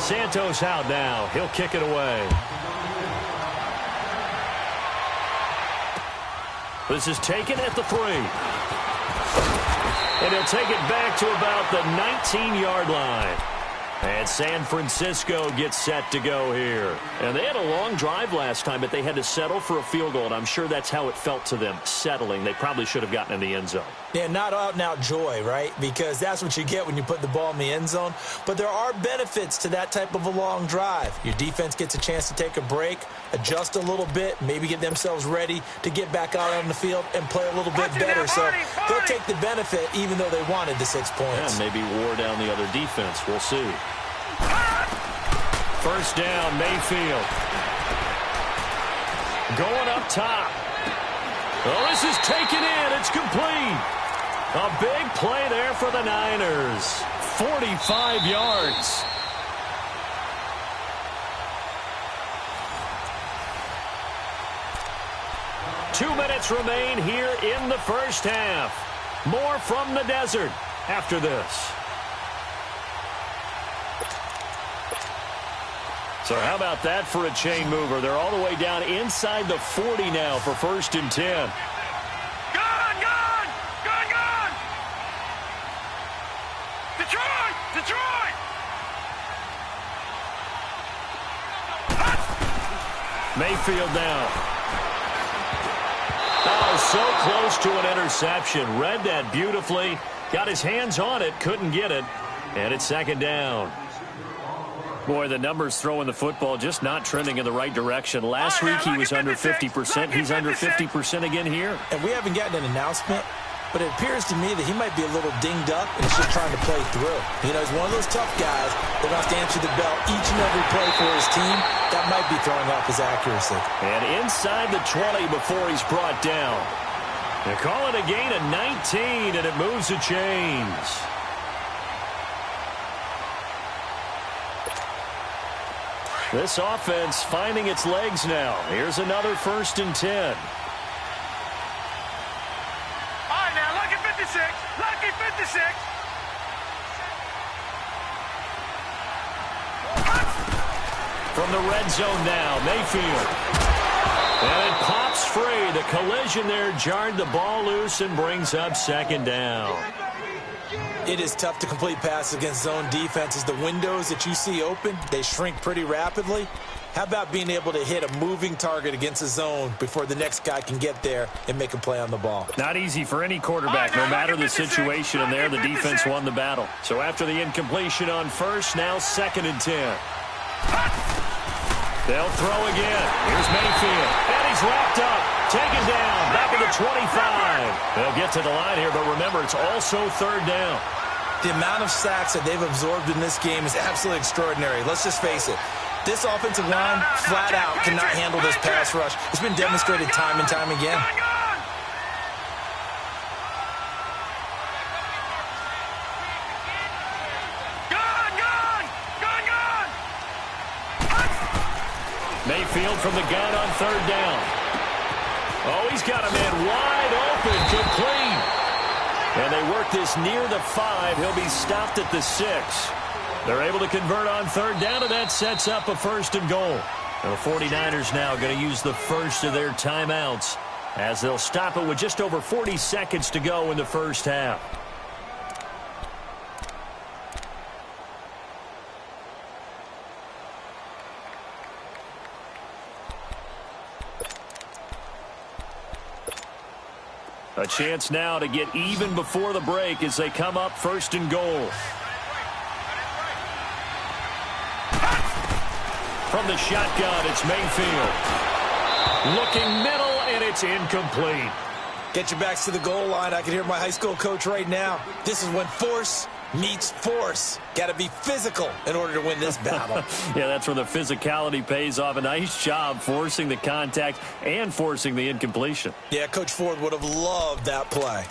Santos out now. He'll kick it away. This is taken at the 3. And he'll take it back to about the 19-yard line. And San Francisco gets set to go here. And they had a long drive last time, but they had to settle for a field goal, and I'm sure that's how it felt to them, settling. They probably should have gotten in the end zone. Yeah, not out-and-out joy, right? Because that's what you get when you put the ball in the end zone. But there are benefits to that type of a long drive. Your defense gets a chance to take a break, adjust a little bit, maybe get themselves ready to get back out on the field and play a little bit better. So they'll take the benefit even though they wanted the 6 points. Yeah, maybe wore down the other defense. We'll see. First down, Mayfield. Going up top. Oh, this is taken in. It's complete. A big play there for the Niners. 45 yards. Two minutes remain here in the first half. More from the desert after this. So how about that for a chain mover? They're all the way down inside the 40 now for 1st and 10. Gone! Detroit! Mayfield now. Oh, so close to an interception. Read that beautifully. Got his hands on it, couldn't get it. And it's 2nd down. Boy, the numbers throwing the football just not trending in the right direction. Last week he was under 50%. He's under 50% again here. And we haven't gotten an announcement, but it appears to me that he might be a little dinged up and he's just trying to play through. You know, he's one of those tough guys that wants to answer the bell each and every play for his team. That might be throwing off his accuracy. And inside the 20 before he's brought down. They call it a gain of 19, and it moves the chains. This offense finding its legs now. Here's another 1st and 10. All right, now, lucky 56. Lucky 56. From the red zone now, Mayfield. And it pops free. The collision there jarred the ball loose and brings up 2nd down. It is tough to complete passes against zone defenses. The windows that you see open, they shrink pretty rapidly. How about being able to hit a moving target against a zone before the next guy can get there and make a play on the ball? Not easy for any quarterback, no matter the situation, and there the defense won the battle. So after the incompletion on 1st, now 2nd and 10. They'll throw again. Here's Mayfield. And he's wrapped up. Taken down. Back at the 25. They'll get to the line here, but remember, it's also 3rd down. The amount of sacks that they've absorbed in this game is absolutely extraordinary. Let's just face it. This offensive line, flat out, cannot handle this pass rush. It's been demonstrated time and time again. Mayfield from the gun on 3rd down. Oh, he's got a man wide open, complete. And they work this near the 5. He'll be stopped at the 6. They're able to convert on 3rd down, and that sets up a 1st and goal. And the 49ers now going to use the first of their timeouts as they'll stop it with just over 40 seconds to go in the first half. A chance now to get even before the break as they come up 1st and goal. From the shotgun, it's Mayfield. Looking middle, and it's incomplete. Get your backs to the goal line. I can hear my high school coach right now. This is when force meets force. Got to be physical in order to win this battle. Yeah, that's where the physicality pays off. A nice job forcing the contact and forcing the incompletion. Yeah, Coach Ford would have loved that play.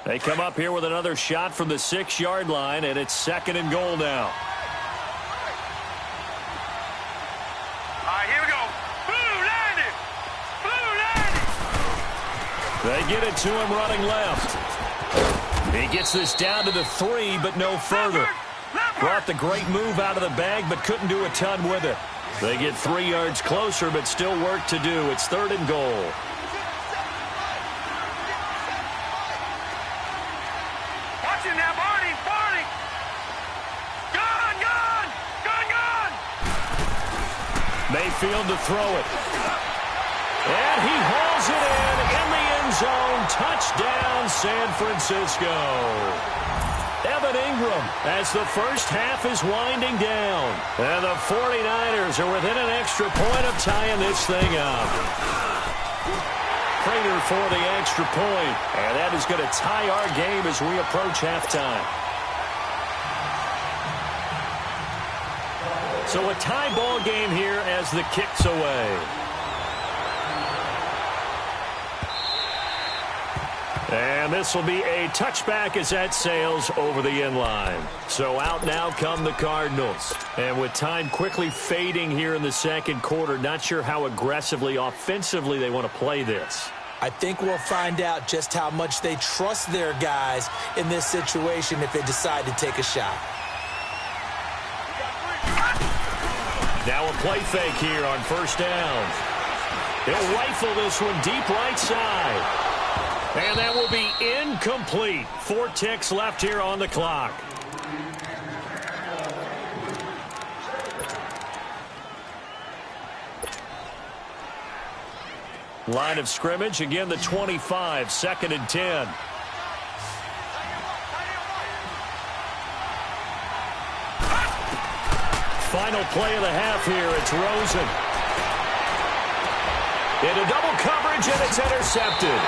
They come up here with another shot from the 6-yard line, and it's 2nd and goal now. They get it to him running left. He gets this down to the 3, but no further. Brought the great move out of the bag, but couldn't do a ton with it. They get 3 yards closer, but still work to do. It's 3rd and goal. Watch it now, Barney! Barney! Gone! Gone! Gone! Gone! Mayfield to throw it. And he hauls it in the end zone. Touchdown, San Francisco. Evan Ingram as the first half is winding down. And the 49ers are within an extra point of tying this thing up. Prater for the extra point. And that is going to tie our game as we approach halftime. So a tie ball game here as the kick's away. And this will be a touchback as that sails over the end line. So out now come the Cardinals. And with time quickly fading here in the second quarter, not sure how aggressively, offensively they want to play this. I think we'll find out just how much they trust their guys in this situation if they decide to take a shot. Now a play fake here on first down. He'll rifle this one deep right side. And that will be incomplete. 4 ticks left here on the clock. Line of scrimmage, again the 25, 2nd and 10. Final play of the half here, it's Rosen. Into double coverage, and it's intercepted.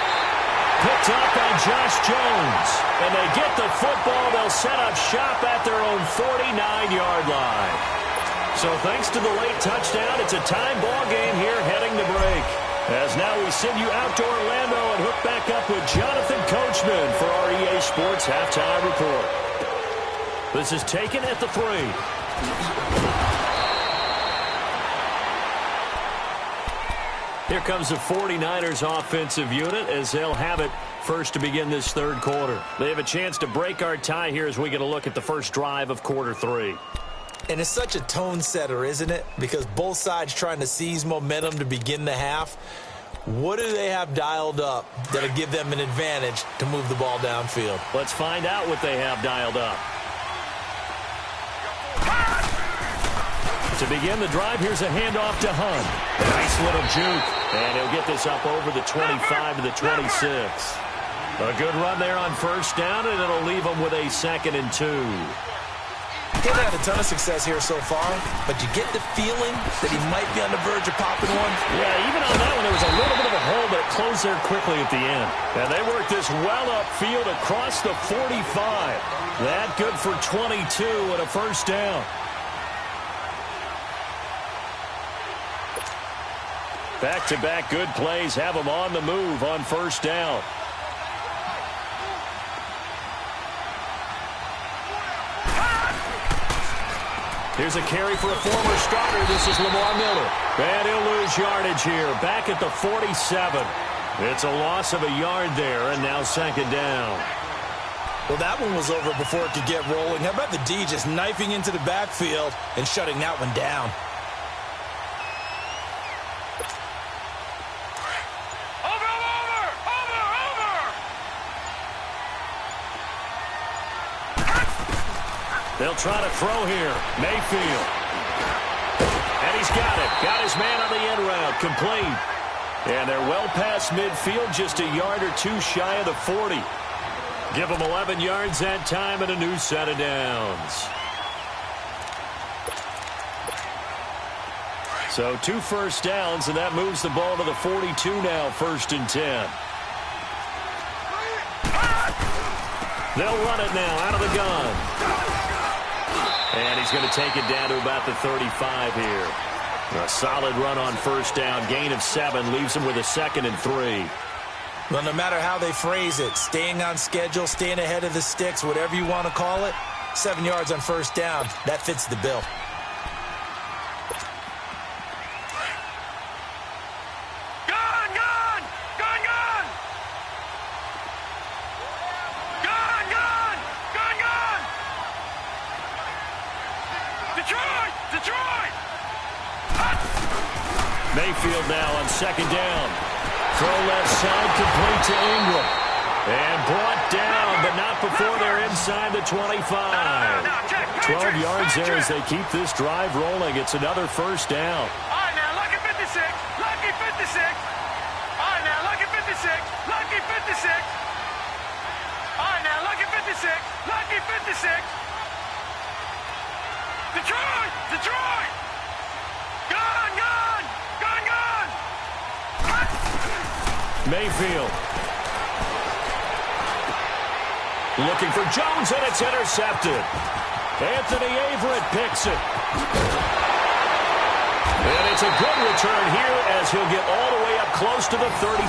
Picked up by Josh Jones. And they get the football. They'll set up shop at their own 49-yard line. So thanks to the late touchdown, it's a time ball game here heading to break. As now we send you out to Orlando and hook back up with Jonathan Coachman for our EA Sports Halftime Report. This is taken at the 3. Here comes the 49ers offensive unit as they'll have it first to begin this third quarter. They have a chance to break our tie here as we get a look at the first drive of quarter 3. And it's such a tone setter, isn't it? Because both sides trying to seize momentum to begin the half. What do they have dialed up that'll give them an advantage to move the ball downfield? Let's find out what they have dialed up. To begin the drive, here's a handoff to Hunt. Nice little juke. And he'll get this up over the 25 to the 26. A good run there on first down, and it'll leave him with a 2nd and 2. He hasn't had a ton of success here so far, but you get the feeling that he might be on the verge of popping one. Yeah, even on that one, there was a little bit of a hole, but it closed there quickly at the end. And they worked this well upfield across the 45. That good for 22 and a first down. Back-to-back good plays have them on the move on first down. Here's a carry for a former starter. This is Lamar Miller. And he'll lose yardage here. Back at the 47. It's a loss of a yard there, and now 2nd down. Well, that one was over before it could get rolling. How about the D just knifing into the backfield and shutting that one down? They'll try to throw here. Mayfield. And he's got it. Got his man on the end route. Complete. And they're well past midfield, just a yard or 2 shy of the 40. Give them 11 yards that time and a new set of downs. So 2 first downs, and that moves the ball to the 42 now, 1st and 10. They'll run it now out of the gun. And he's going to take it down to about the 35 here. A solid run on first down. Gain of 7 leaves him with a 2nd and 3. Well, no matter how they phrase it, staying on schedule, staying ahead of the sticks, whatever you want to call it, 7 yards on first down, that fits the bill. Mayfield now on second down. Throw left side, complete to Ingram. And brought down, but not before they're inside the 25. 12 yards there as they keep this drive rolling. It's another first down. All right, now, lucky 56. Lucky 56. All right, now, lucky 56. Lucky 56. All right, now, lucky 56. Lucky 56. Detroit! Detroit! Gone, gone! Gone, gone! Mayfield. Looking for Jones, and it's intercepted. Anthony Averett picks it. And it's a good return here as he'll get all the way up close to the 35.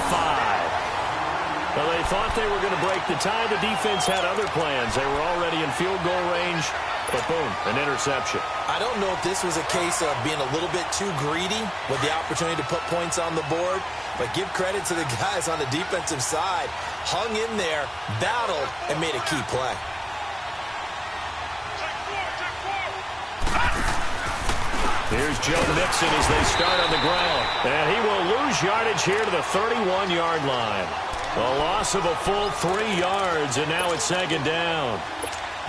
Well, they thought they were going to break the tie. The defense had other plans. They were already in field goal range, but boom, an interception. I don't know if this was a case of being a little bit too greedy with the opportunity to put points on the board, but give credit to the guys on the defensive side. Hung in there, battled, and made a key play. Here's Joe Mixon as they start on the ground. And he will lose yardage here to the 31-yard line. A loss of a full 3 yards, and now it's second down.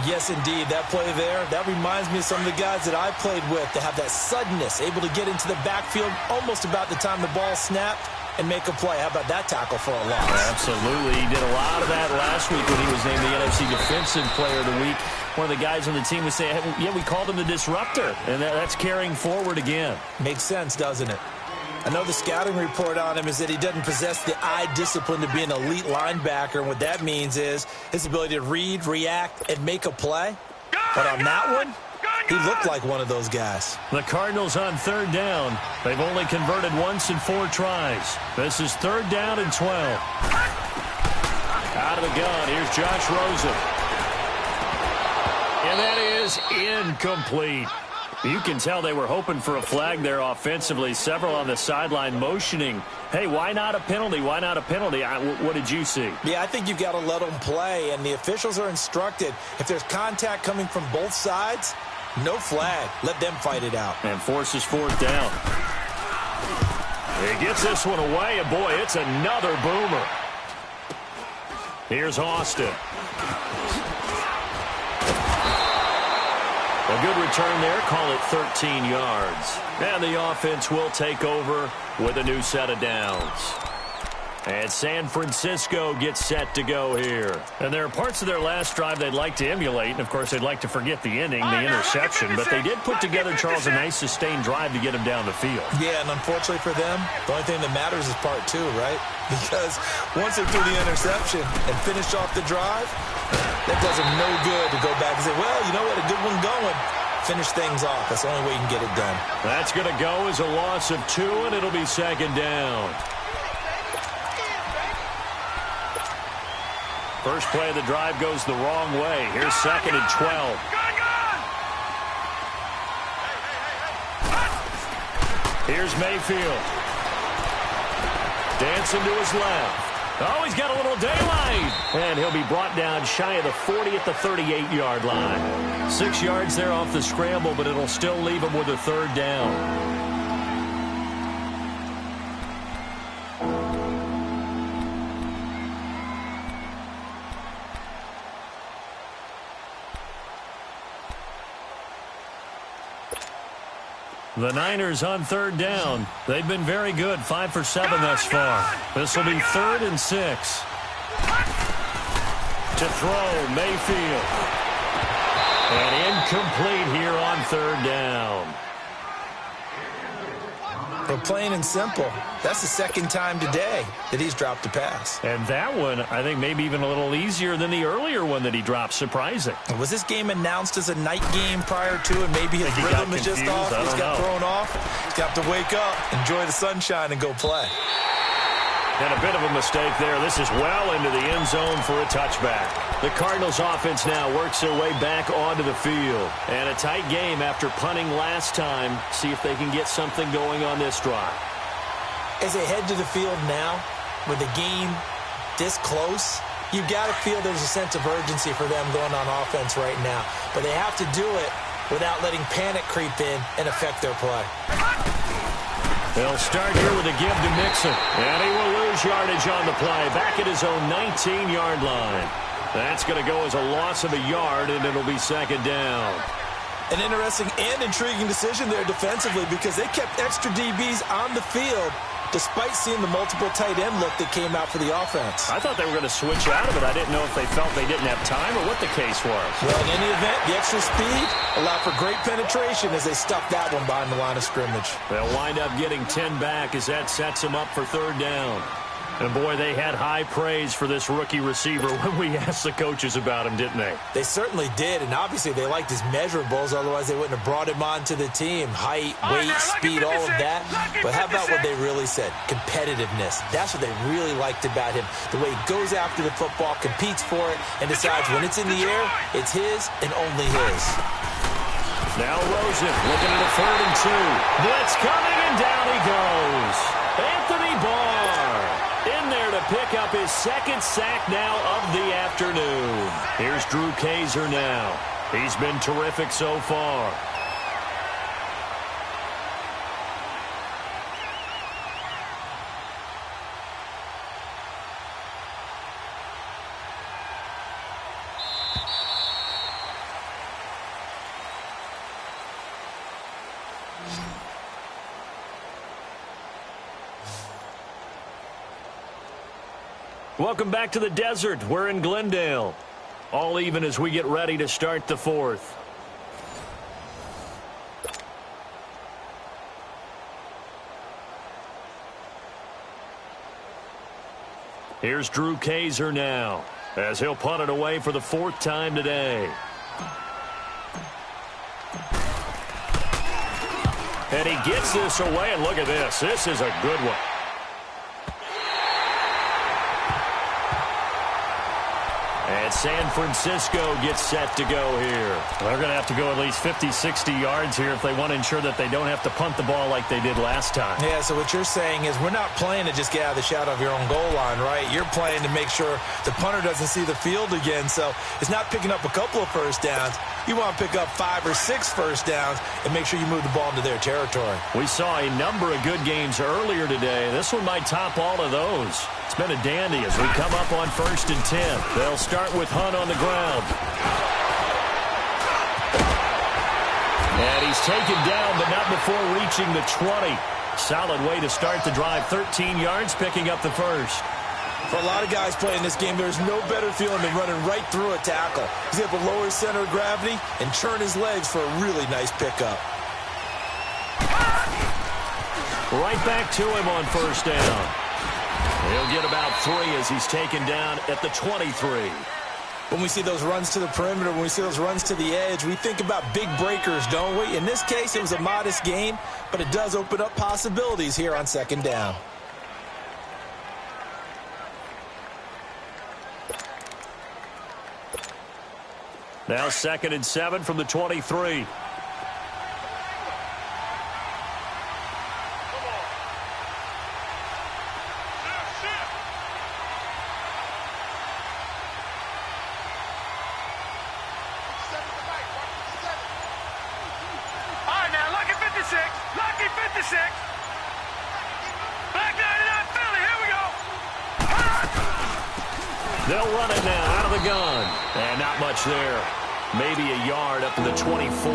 Yes, indeed. That play there, that reminds me of some of the guys that I played with to have that suddenness, able to get into the backfield almost about the time the ball snapped and make a play. How about that tackle for a loss? Absolutely. He did a lot of that last week when he was named the NFC Defensive Player of the Week. One of the guys on the team was saying, yeah, we called him the disruptor, and that's carrying forward again. Makes sense, doesn't it? I know the scouting report on him is that he doesn't possess the eye discipline to be an elite linebacker, and what that means is his ability to read, react, and make a play. But on that one, he looked like one of those guys. The Cardinals on third down. They've only converted once in 4 tries. This is third down and 12. Out of the gun, here's Josh Rosen. And that is incomplete. You can tell they were hoping for a flag there offensively. Several on the sideline motioning, hey, why not a penalty? Why not a penalty? What did you see? Yeah, I think you've got to let them play, and the officials are instructed, if there's contact coming from both sides, no flag. Let them fight it out. And forces fourth down. He gets this one away, and boy, it's another boomer. Here's Austin. A good return there, call it 13 yards. And the offense will take over with a new set of downs. And San Francisco gets set to go here. And there are parts of their last drive they'd like to emulate. And, of course, they'd like to forget the ending, the interception. But they did put together, Charles, a nice sustained drive to get him down the field. Yeah, and unfortunately for them, the only thing that matters is part 2, right? Because once they threw the interception and finished off the drive, that does them no good to go back and say, well, you know what, a good one going. Finish things off. That's the only way you can get it done. That's going to go as a loss of 2, and it'll be second down. First play of the drive goes the wrong way. Here's second and 12. Here's Mayfield. Dancing to his left. Oh, he's got a little daylight. And he'll be brought down shy of the 40 at the 38-yard line. 6 yards there off the scramble, but it'll still leave him with a third down. The Niners on third down. They've been very good, 5 for 7 thus far. This will be 3rd and 6. To throw, Mayfield. And incomplete here on third down. But plain and simple, that's the second time today that he's dropped a pass. And that one, I think, maybe even a little easier than the earlier one that he dropped. Surprising. Was this game announced as a night game prior to, and maybe his rhythm is just off? He's got thrown off. He's got to wake up, enjoy the sunshine, and go play. And a bit of a mistake there. This is well into the end zone for a touchback. The Cardinals offense now works their way back onto the field. And a tight game after punting last time. See if they can get something going on this drive. As they head to the field now, with the game this close, you've got to feel there's a sense of urgency for them going on offense right now. But they have to do it without letting panic creep in and affect their play. They'll start here with a give to Mixon. And he will lose yardage on the play. Back at his own 19-yard line. That's going to go as a loss of a yard, and it'll be second down. An interesting and intriguing decision there defensively because they kept extra DBs on the field despite seeing the multiple tight end look that came out for the offense. I thought they were going to switch out of it. I didn't know if they felt they didn't have time or what the case was. Well, in any event, the extra speed allowed for great penetration as they stuffed that one behind the line of scrimmage. They'll wind up getting 10 back as that sets them up for third down. And, boy, they had high praise for this rookie receiver when we asked the coaches about him, didn't they? They certainly did, and obviously they liked his measurables. Otherwise, they wouldn't have brought him onto the team. Height, weight, speed, all of that. But how about what they really said? Competitiveness. That's what they really liked about him. The way he goes after the football, competes for it, and decides when it's in the air, it's his and only his. Now Rosen looking at a 3rd and 2. Blitz coming, and down he goes. Anthony Barr in there to pick up his 2nd sack now of the afternoon. Here's Drew Kaiser now. He's been terrific so far. Welcome back to the desert. We're in Glendale. All even as we get ready to start the 4th. Here's Drew Kaiser now as he'll punt it away for the 4th time today. And he gets this away, and look at this. This is a good one. And San Francisco gets set to go here. They're going to have to go at least 50, 60 yards here if they want to ensure that they don't have to punt the ball like they did last time. Yeah, so what you're saying is we're not playing to just get out of the shadow of your own goal line, right? You're playing to make sure the punter doesn't see the field again. So it's not picking up a couple of first downs. You want to pick up 5 or 6 first downs and make sure you move the ball into their territory. We saw a number of good games earlier today. This one might top all of those. It's been a dandy as we come up on 1st and 10. They'll start with Hunt on the ground. And he's taken down, but not before reaching the 20. Solid way to start the drive. 13 yards, picking up the first. For a lot of guys playing this game, there's no better feeling than running right through a tackle. He's able to lower his center of gravity and churn his legs for a really nice pickup. Right back to him on 1st down. He'll get about 3 as he's taken down at the 23. When we see those runs to the perimeter, when we see those runs to the edge, we think about big breakers, don't we? In this case, it was a modest gain, but it does open up possibilities here on 2nd down. Now 2nd and 7 from the 23. Lucky 56. Back 99 Philly. Here we go. They'll run it now out of the gun. And not much there. Maybe a yard up to the 24.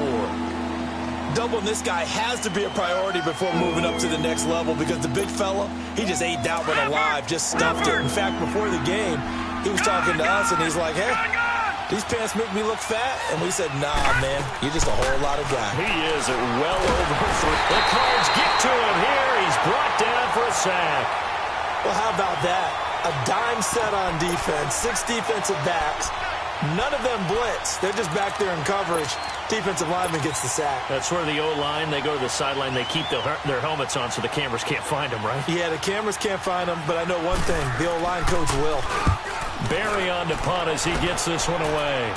Doubling this guy has to be a priority before moving up to the next level because the big fella, he just ate that one alive, just stuffed it. In fact, before the game, he was talking to us, and he's like, hey, these pants make me look fat. And we said, nah, man, you're just a whole lot of guy. He is at well over 3. The Cards get to him here. He's brought down for a sack. Well, how about that? A dime set on defense, 6 defensive backs. None of them blitz. They're just back there in coverage. Defensive lineman gets the sack. That's where the O-line, they go to the sideline, they keep their helmets on so the cameras can't find them, right? Yeah, the cameras can't find them, but I know one thing. The O-line coach will. Barry on to punt as he gets this one away.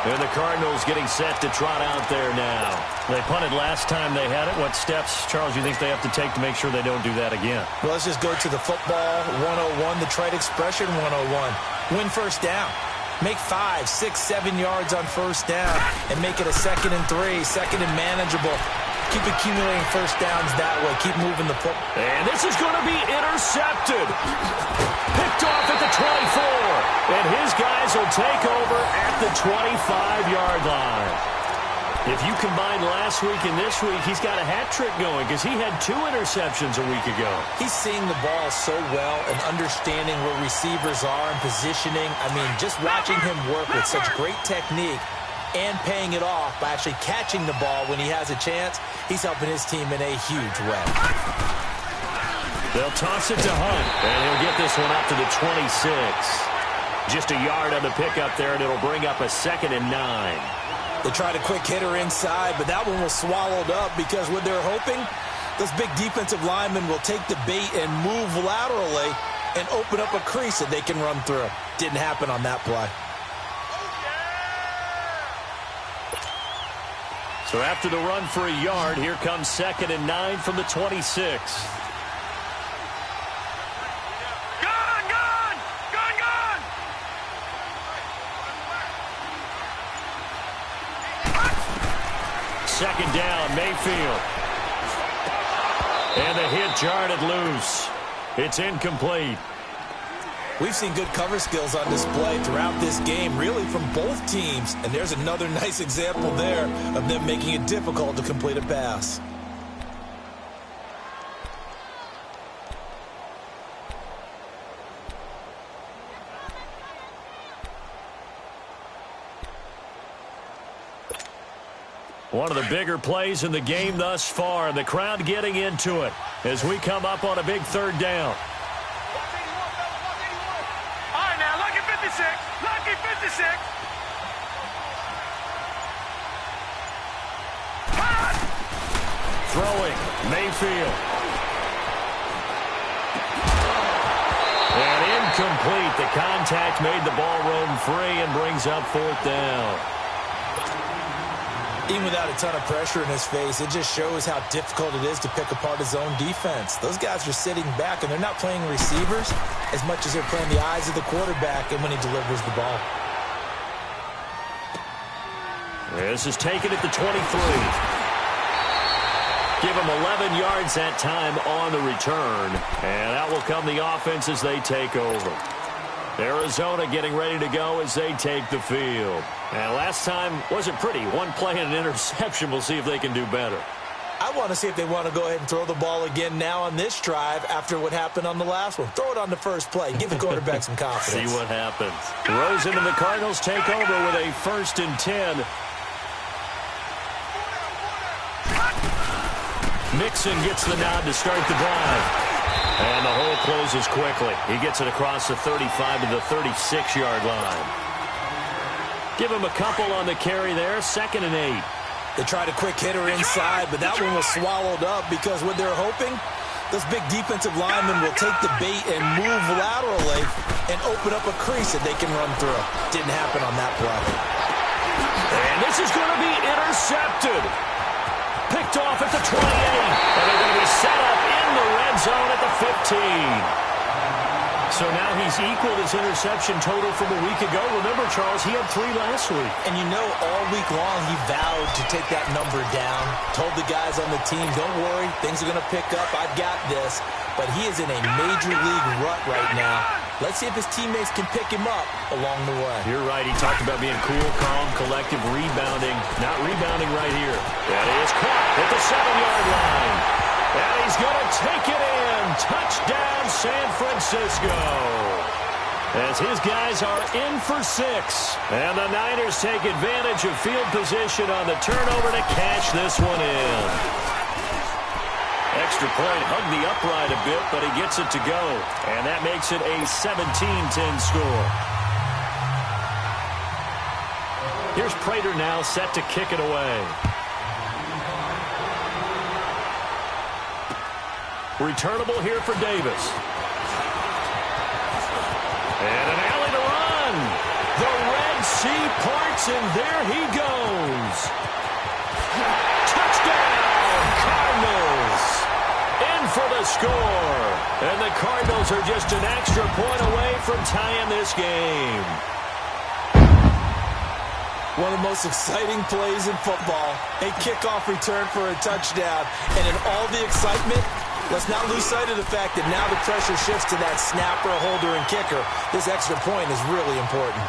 And the Cardinals getting set to trot out there now. They punted last time they had it. What steps, Charles, you think they have to take to make sure they don't do that again? Well, let's just go to the football 101, the trite expression 101. Win first down. Make 5, 6, 7 yards on first down and make it a 2nd and 3, 2nd and manageable. Keep accumulating first downs that way. Keep moving the foot. And this is going to be intercepted. Picked off at the 24. And his guys will take over at the 25-yard line. If you combine last week and this week, he's got a hat trick going because he had 2 interceptions a week ago. He's seeing the ball so well and understanding where receivers are and positioning. I mean, just watching him work with such great technique and paying it off by actually catching the ball when he has a chance, he's helping his team in a huge way. They'll toss it to Hunt, and he'll get this one up to the 26. Just a yard on the pickup there, and it'll bring up a 2nd and 9. They tried a quick hitter inside, but that one was swallowed up because what they're hoping, those big defensive linemen will take the bait and move laterally and open up a crease that they can run through. Didn't happen on that play. So after the run for a yard, here comes 2nd and 9 from the 26. Second down, Mayfield. And the hit jarred it loose. It's incomplete. We've seen good cover skills on display throughout this game, really from both teams. And there's another nice example there of them making it difficult to complete a pass. One of the bigger plays in the game thus far, and the crowd getting into it as we come up on a big 3rd down. All right, now, lucky 56. Lucky 56. Throwing, Mayfield. And incomplete. The contact made the ball roam free and brings up 4th down. Even without a ton of pressure in his face, it just shows how difficult it is to pick apart his own defense. Those guys are sitting back, and they're not playing receivers as much as they're playing the eyes of the quarterback and when he delivers the ball. This is taken at the 23. Give him 11 yards that time on the return, and out will come the offense as they take over. Arizona getting ready to go as they take the field. And last time wasn't pretty. One play and an interception. We'll see if they can do better. I want to see if they want to go ahead and throw the ball again now on this drive after what happened on the last one. Throw it on the first play. Give the quarterback some confidence. See what happens. Rosen and the Cardinals take over with a 1st and 10. Mixon gets the nod to start the drive. And the hole closes quickly. He gets it across the 35 to the 36-yard line. Give him a couple on the carry there. 2nd and 8. They tried a quick hitter inside, but that one was swallowed up because what they're hoping, those big defensive linemen will take the bait and move laterally and open up a crease that they can run through. Didn't happen on that play. And this is going to be intercepted. Picked off at the 28. And they're going to be set up in the red zone at the 15. So now he's equaled his interception total from a week ago. Remember, Charles, he had 3 last week. And you know, all week long he vowed to take that number down. Told the guys on the team, don't worry, things are going to pick up. I've got this. But he is in a major league rut right now. Let's see if his teammates can pick him up along the way. You're right. He talked about being cool, calm, collective, rebounding. Not rebounding right here. That is caught at the 7-yard line. And he's going to take it in. Touchdown, San Francisco. As his guys are in for 6. And the Niners take advantage of field position on the turnover to cash this one in. Extra point hugged the upright a bit, but he gets it to go. And that makes it a 17-10 score. Here's Prater now set to kick it away. Returnable here for Davis. And an alley to run. The Red Sea parts, and there he goes. Touchdown, Cardinals. In for the score. And the Cardinals are just an extra point away from tying this game. One of the most exciting plays in football, a kickoff return for a touchdown. And in all the excitement, let's not lose sight of the fact that now the pressure shifts to that snapper, holder, and kicker. This extra point is really important.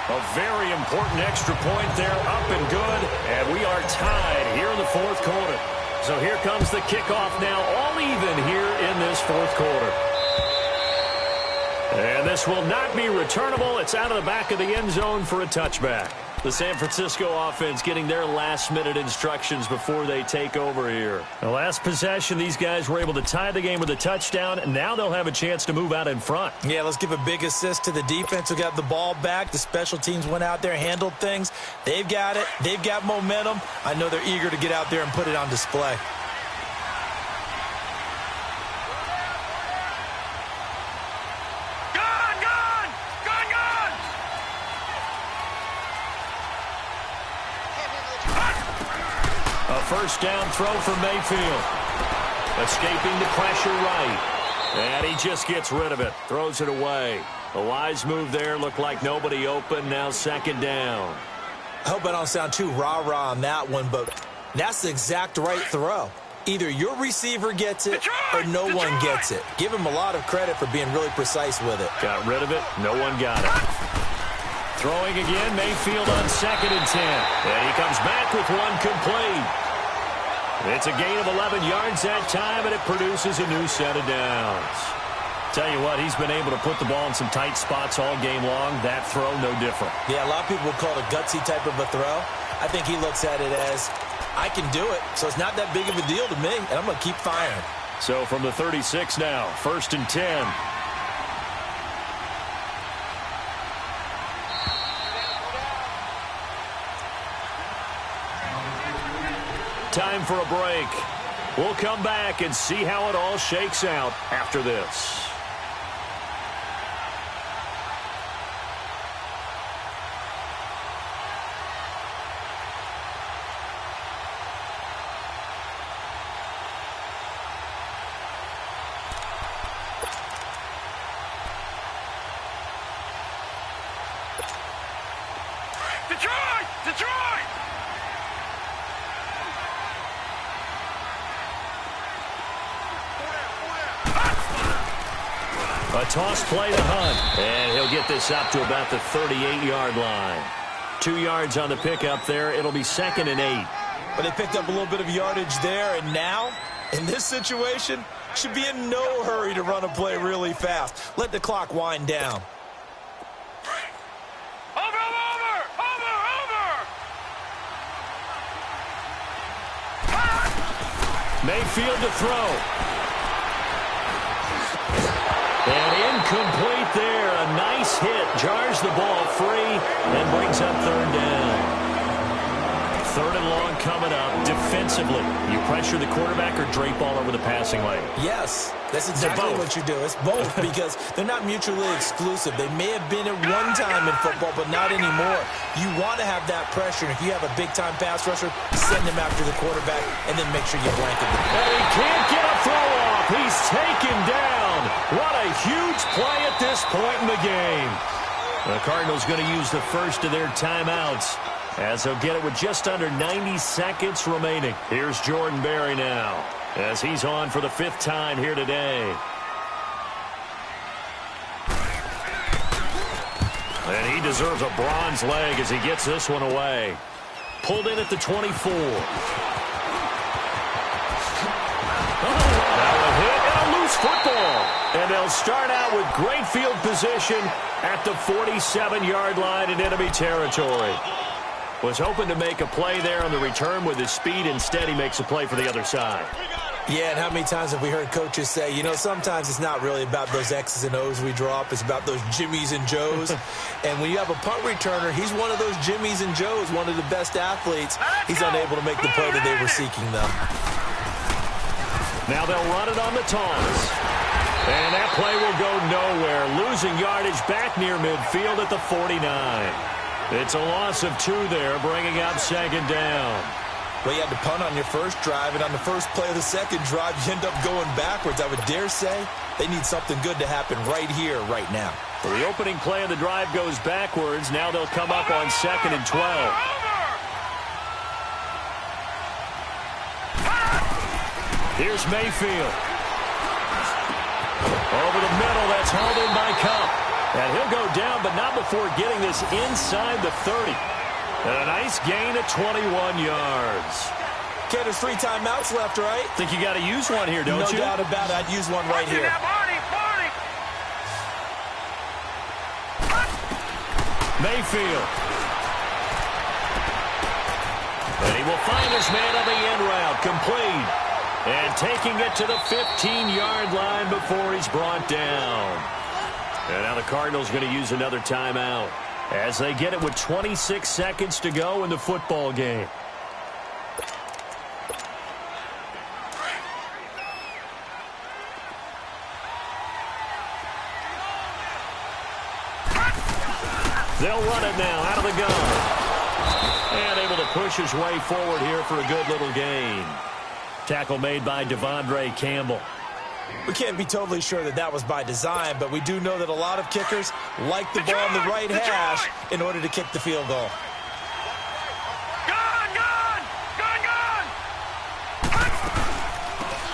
A very important extra point there, up and good. And we are tied here in the fourth quarter. So here comes the kickoff now, all even here in this fourth quarter. And this will not be returnable. It's out of the back of the end zone for a touchback. The San Francisco offense getting their last-minute instructions before they take over here. The last possession, these guys were able to tie the game with a touchdown, and now they'll have a chance to move out in front. Yeah, let's give a big assist to the defense who got the ball back. The special teams went out there, handled things. They've got it. They've got momentum. I know they're eager to get out there and put it on display. First down throw for Mayfield. Escaping the pressure right. And he just gets rid of it. Throws it away. A wise move there. Looked like nobody open. Now second down. I hope I don't sound too rah-rah on that one, but that's the exact right throw. Either your receiver gets it or no one gets it. Give him a lot of credit for being really precise with it. Got rid of it. No one got it. Throwing again. Mayfield on 2nd and 10. And he comes back with one complete. It's a gain of 11 yards that time, and it produces a new set of downs. Tell you what, he's been able to put the ball in some tight spots all game long. That throw, no different. Yeah, a lot of people would call it a gutsy type of a throw. I think he looks at it as, I can do it, so it's not that big of a deal to me, and I'm going to keep firing. So from the 36 now, 1st and 10. Time for a break. We'll come back and see how it all shakes out after this. Detroit! Detroit! A toss play to Hunt, and he'll get this up to about the 38-yard line. 2 yards on the pickup there. It'll be 2nd and 8. But they picked up a little bit of yardage there, and now, in this situation, should be in no hurry to run a play really fast. Let the clock wind down. Mayfield to throw. And incomplete there. A nice hit. Jars the ball free and brings up 3rd down. 3rd and long coming up. Defensively, you pressure the quarterback or drape all over the passing lane? Yes, that's exactly what you do. It's both because they're not mutually exclusive. They may have been at one time in football, but not anymore. You want to have that pressure. And if you have a big-time pass rusher, send him after the quarterback and then make sure you blanket them. And he can't get a throw off. He's taken down. What a huge play at this point in the game. The Cardinals going to use the first of their timeouts, as they'll get it with just under 90 seconds remaining. Here's Jordan Berry now, as he's on for the 5th time here today. And he deserves a bronze leg as he gets this one away. Pulled in at the 24. Now a hit and a loose football. And they'll start out with great field position at the 47-yard line in enemy territory. Was hoping to make a play there on the return with his speed. Instead, he makes a play for the other side. Yeah, and how many times have we heard coaches say, you know, sometimes it's not really about those X's and O's we drop. It's about those Jimmies and Joes. And when you have a punt returner, he's one of those Jimmies and Joes, one of the best athletes. He's unable to make the play that they were seeking, though. Now they'll run it on the toss. And that play will go nowhere. Losing yardage back near midfield at the 49. It's a loss of 2 there, bringing up 2nd down. Well, you had to punt on your first drive, and on the first play of the second drive, you end up going backwards. I would dare say they need something good to happen right here, right now. Well, the opening play of the drive goes backwards. Now they'll come up on 2nd and 12. Here's Mayfield. Over the middle, that's hauled in by Cup. And he'll go down, but not before getting this inside the 30. And a nice gain of 21 yards. Okay, there's 3 timeouts left, right? Think you got to use one here, don't you? No doubt about it. I'd use one right here. Mayfield. And he will find his man on the end route, complete. And taking it to the 15-yard line before he's brought down. And now the Cardinals going to use another timeout as they get it with 26 seconds to go in the football game. They'll run it now out of the gun. And able to push his way forward here for a good little gain. Tackle made by Devondre Campbell. We can't be totally sure that that was by design, but we do know that a lot of kickers like the ball on the right hash in order to kick the field goal.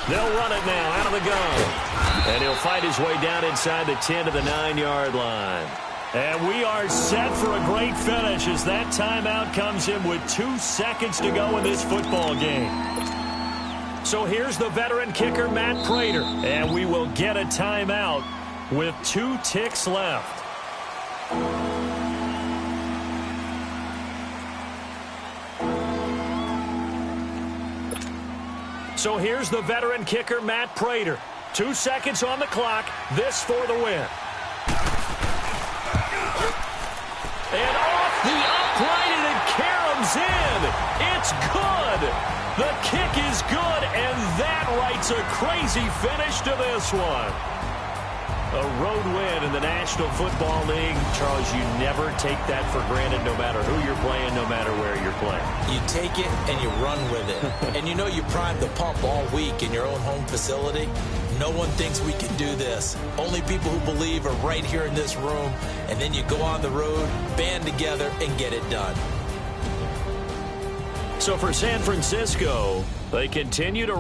They'll run it now out of the gun. And he'll fight his way down inside the 10 to the 9-yard line. And we are set for a great finish as that timeout comes in with 2 seconds to go in this football game. So here's the veteran kicker, Matt Prater. And we will get a timeout with 2 ticks left. So here's the veteran kicker, Matt Prater. 2 seconds on the clock. This for the win. And off the upright, and it caroms in. It's good. The kick is good, and that writes a crazy finish to this one. A road win in the National Football League. Charles, you never take that for granted no matter who you're playing, no matter where you're playing. You take it and you run with it. And you know you primed the pump all week in your own home facility. No one thinks we can do this. Only people who believe are right here in this room. And then you go on the road, band together, and get it done. So for San Francisco, they continue to